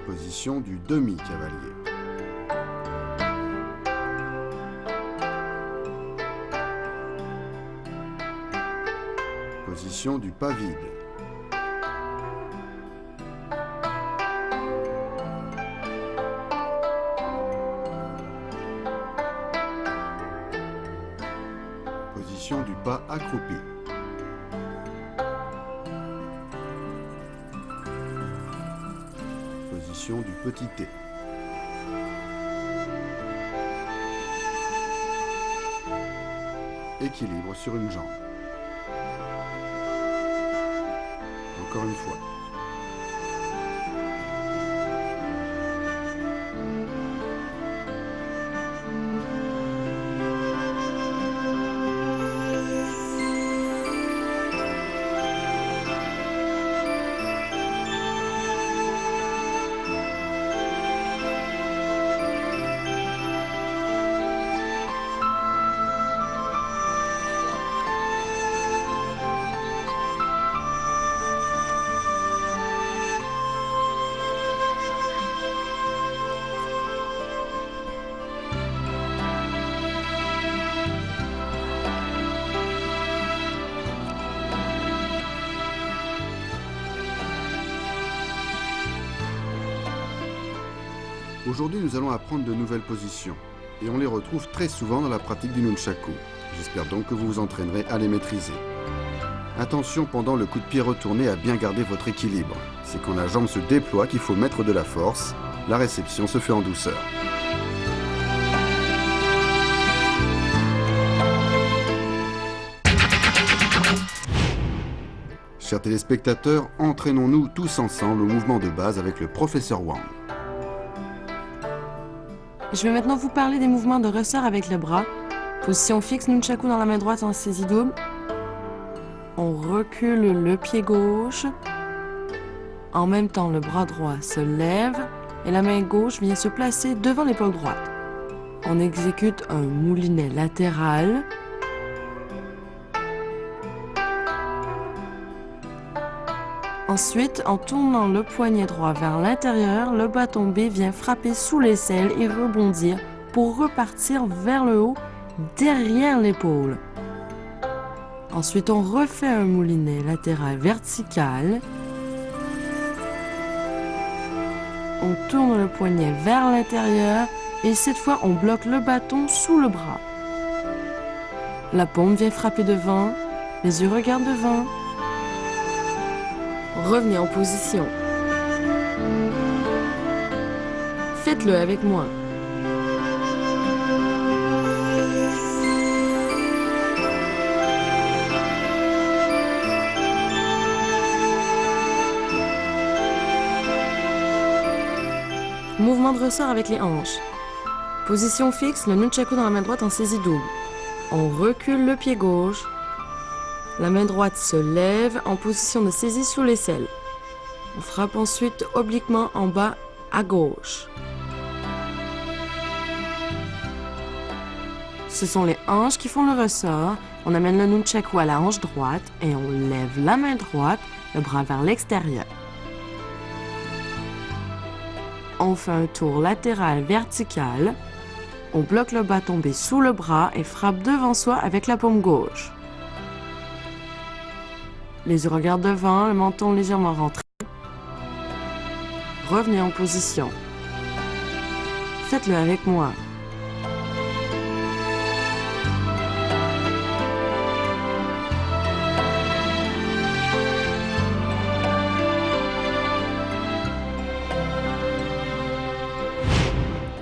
Position du demi-cavalier. Position du pas vide. Position du pas accroupi. Position du petit T. Équilibre sur une jambe. Encore une fois. Aujourd'hui, nous allons apprendre de nouvelles positions et on les retrouve très souvent dans la pratique du nunchaku. J'espère donc que vous vous entraînerez à les maîtriser. Attention pendant le coup de pied retourné à bien garder votre équilibre. C'est quand la jambe se déploie qu'il faut mettre de la force. La réception se fait en douceur. Chers téléspectateurs, entraînons-nous tous ensemble au mouvement de base avec le professeur Wang. Je vais maintenant vous parler des mouvements de ressort avec le bras. Position fixe, nunchaku dans la main droite en saisie double. On recule le pied gauche. En même temps, le bras droit se lève et la main gauche vient se placer devant l'épaule droite. On exécute un moulinet latéral. Ensuite, en tournant le poignet droit vers l'intérieur, le bas tombé vient frapper sous l'aisselle et rebondir pour repartir vers le haut, derrière l'épaule. Ensuite, on refait un moulinet latéral vertical. On tourne le poignet vers l'intérieur et cette fois, on bloque le bâton sous le bras. La paume vient frapper devant, les yeux regardent devant. Revenez en position. Faites-le avec moi. Mouvement de ressort avec les hanches. Position fixe, le nunchaku dans la main droite en saisie double. On recule le pied gauche. La main droite se lève en position de saisie sous l'aisselle. On frappe ensuite obliquement en bas à gauche. Ce sont les hanches qui font le ressort. On amène le nunchaku à la hanche droite et on lève la main droite, le bras vers l'extérieur. On fait un tour latéral vertical. On bloque le bas tombé sous le bras et frappe devant soi avec la paume gauche. Les yeux regardent devant, le menton légèrement rentré. Revenez en position. Faites-le avec moi.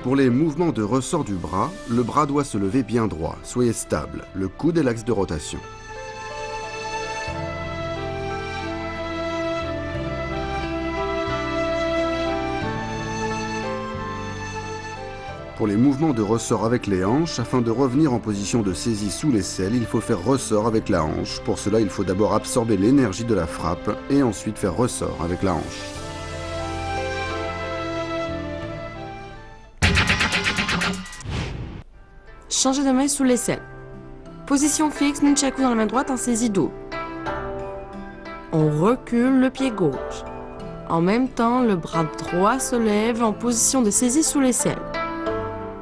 Pour les mouvements de ressort du bras, le bras doit se lever bien droit. Soyez stable. Le coude est l'axe de rotation. Pour les mouvements de ressort avec les hanches, afin de revenir en position de saisie sous l'aisselle, il faut faire ressort avec la hanche. Pour cela, il faut d'abord absorber l'énergie de la frappe et ensuite faire ressort avec la hanche. Changez de main sous l'aisselle. Position fixe, nunchaku dans la main droite en saisie double. On recule le pied gauche. En même temps, le bras droit se lève en position de saisie sous l'aisselle.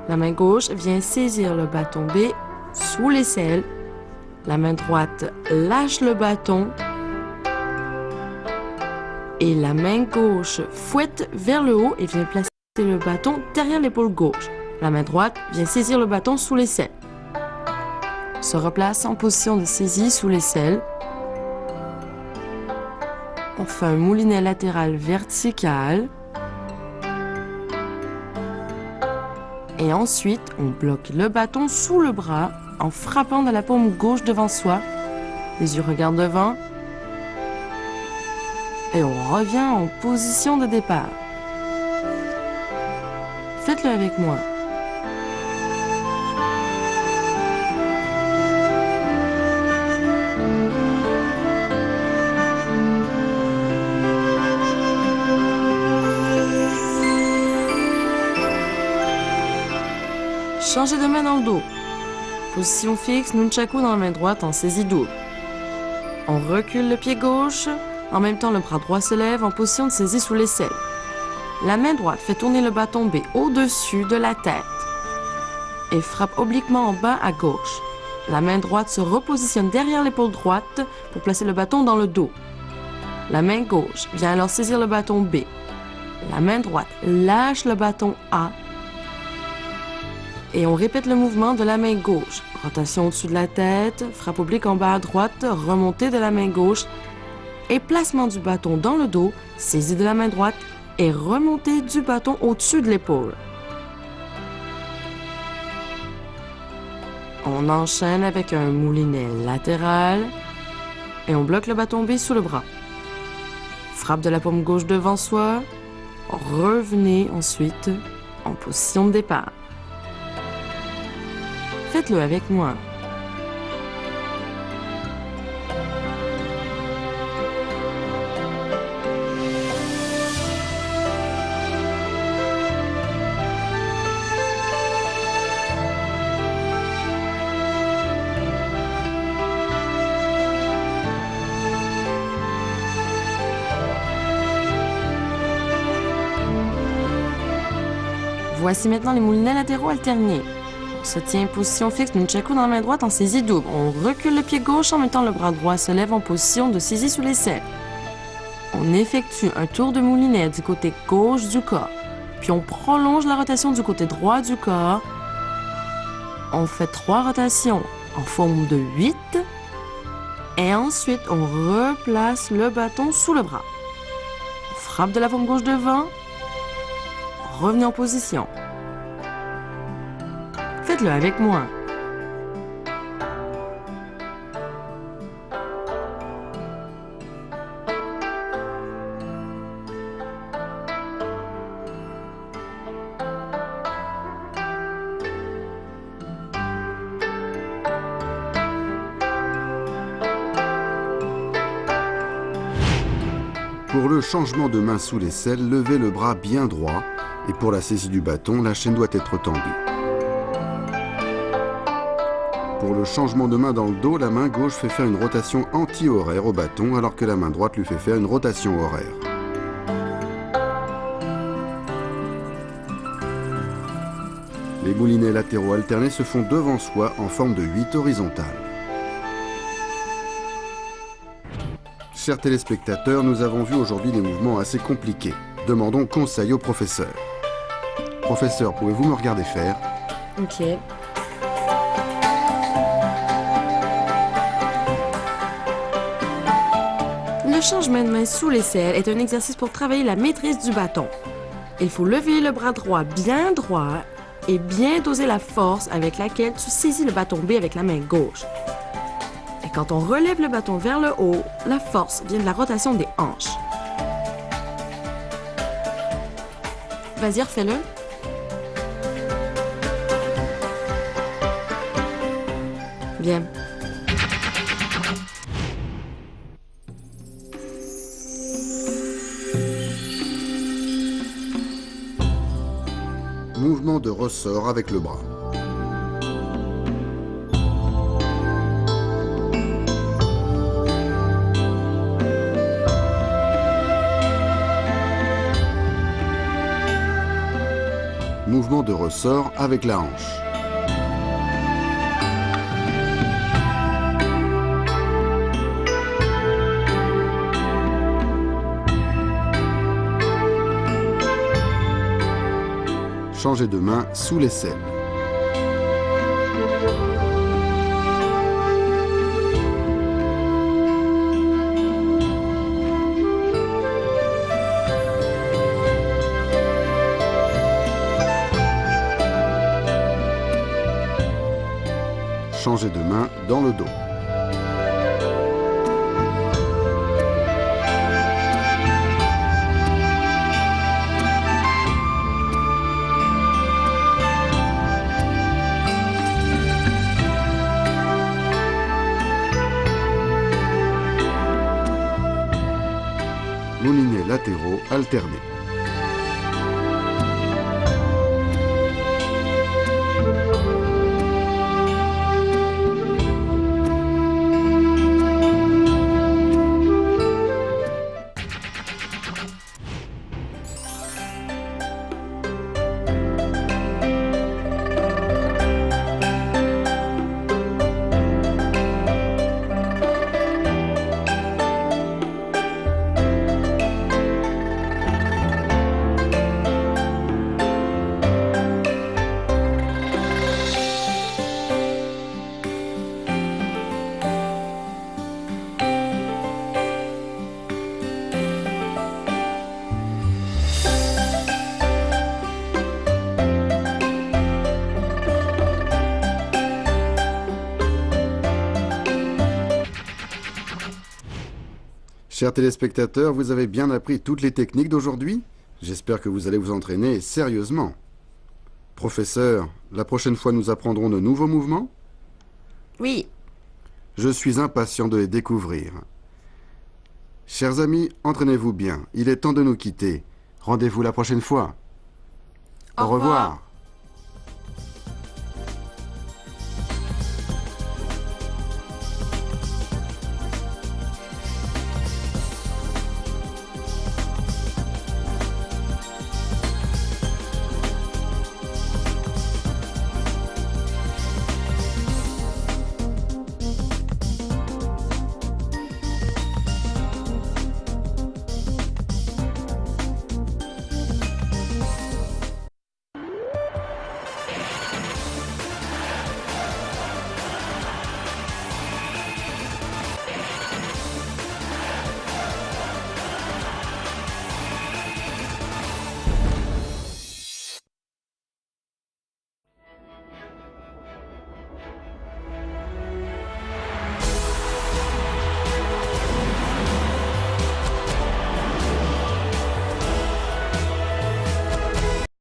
La main gauche vient saisir le bâton B sous l'aisselle. La main droite lâche le bâton. Et la main gauche fouette vers le haut et vient placer le bâton derrière l'épaule gauche. La main droite vient saisir le bâton sous l'aisselle. Se replace en position de saisie sous l'aisselle. On fait un moulinet latéral vertical. Et ensuite, on bloque le bâton sous le bras en frappant de la paume gauche devant soi. Les yeux regardent devant. Et on revient en position de départ. Faites-le avec moi. Changez de main dans le dos. Position fixe, nunchaku dans la main droite en saisie double. On recule le pied gauche. En même temps, le bras droit se lève en position de saisie sous l'aisselle. La main droite fait tourner le bâton B au-dessus de la tête et frappe obliquement en bas à gauche. La main droite se repositionne derrière l'épaule droite pour placer le bâton dans le dos. La main gauche vient alors saisir le bâton B. La main droite lâche le bâton A. Et on répète le mouvement de la main gauche. Rotation au-dessus de la tête, frappe oblique en bas à droite, remontée de la main gauche et placement du bâton dans le dos, saisie de la main droite et remontée du bâton au-dessus de l'épaule. On enchaîne avec un moulinet latéral et on bloque le bâton B sous le bras. Frappe de la paume gauche devant soi. Revenez ensuite en position de départ. Faites-le avec moi. Voici maintenant les moulinets latéraux alternés. On se tient position fixe, nunchaku dans la main droite en saisie double. On recule le pied gauche en même temps le bras droit se lève en position de saisie sous l'aisselle. On effectue un tour de moulinet du côté gauche du corps. Puis on prolonge la rotation du côté droit du corps. On fait 3 rotations en forme de 8. Et ensuite, on replace le bâton sous le bras. On frappe de la paume gauche devant. Revenez en position. Faites-le avec moi. Pour le changement de main sous l'aisselle, levez le bras bien droit et pour la saisie du bâton, la chaîne doit être tendue. Pour le changement de main dans le dos, la main gauche fait faire une rotation anti-horaire au bâton alors que la main droite lui fait faire une rotation horaire. Les moulinets latéraux alternés se font devant soi en forme de 8 horizontales. Chers téléspectateurs, nous avons vu aujourd'hui des mouvements assez compliqués. Demandons conseil au professeur. Professeur, pouvez-vous me regarder faire? Ok. Le changement de main sous l'aisselle est un exercice pour travailler la maîtrise du bâton. Il faut lever le bras bien droit et bien doser la force avec laquelle tu saisis le bâton B avec la main gauche. Et quand on relève le bâton vers le haut, la force vient de la rotation des hanches. Vas-y, refais-le. Bien. Mouvement de ressort avec le bras. mouvement de ressort avec la hanche. Changez de main sous l'aisselle. Changez de main dans le dos. Moulinets latéraux alternés. Chers téléspectateurs, vous avez bien appris toutes les techniques d'aujourd'hui? J'espère que vous allez vous entraîner sérieusement. Professeur, la prochaine fois nous apprendrons de nouveaux mouvements? Oui. Je suis impatient de les découvrir. Chers amis, entraînez-vous bien. Il est temps de nous quitter. Rendez-vous la prochaine fois. Au revoir.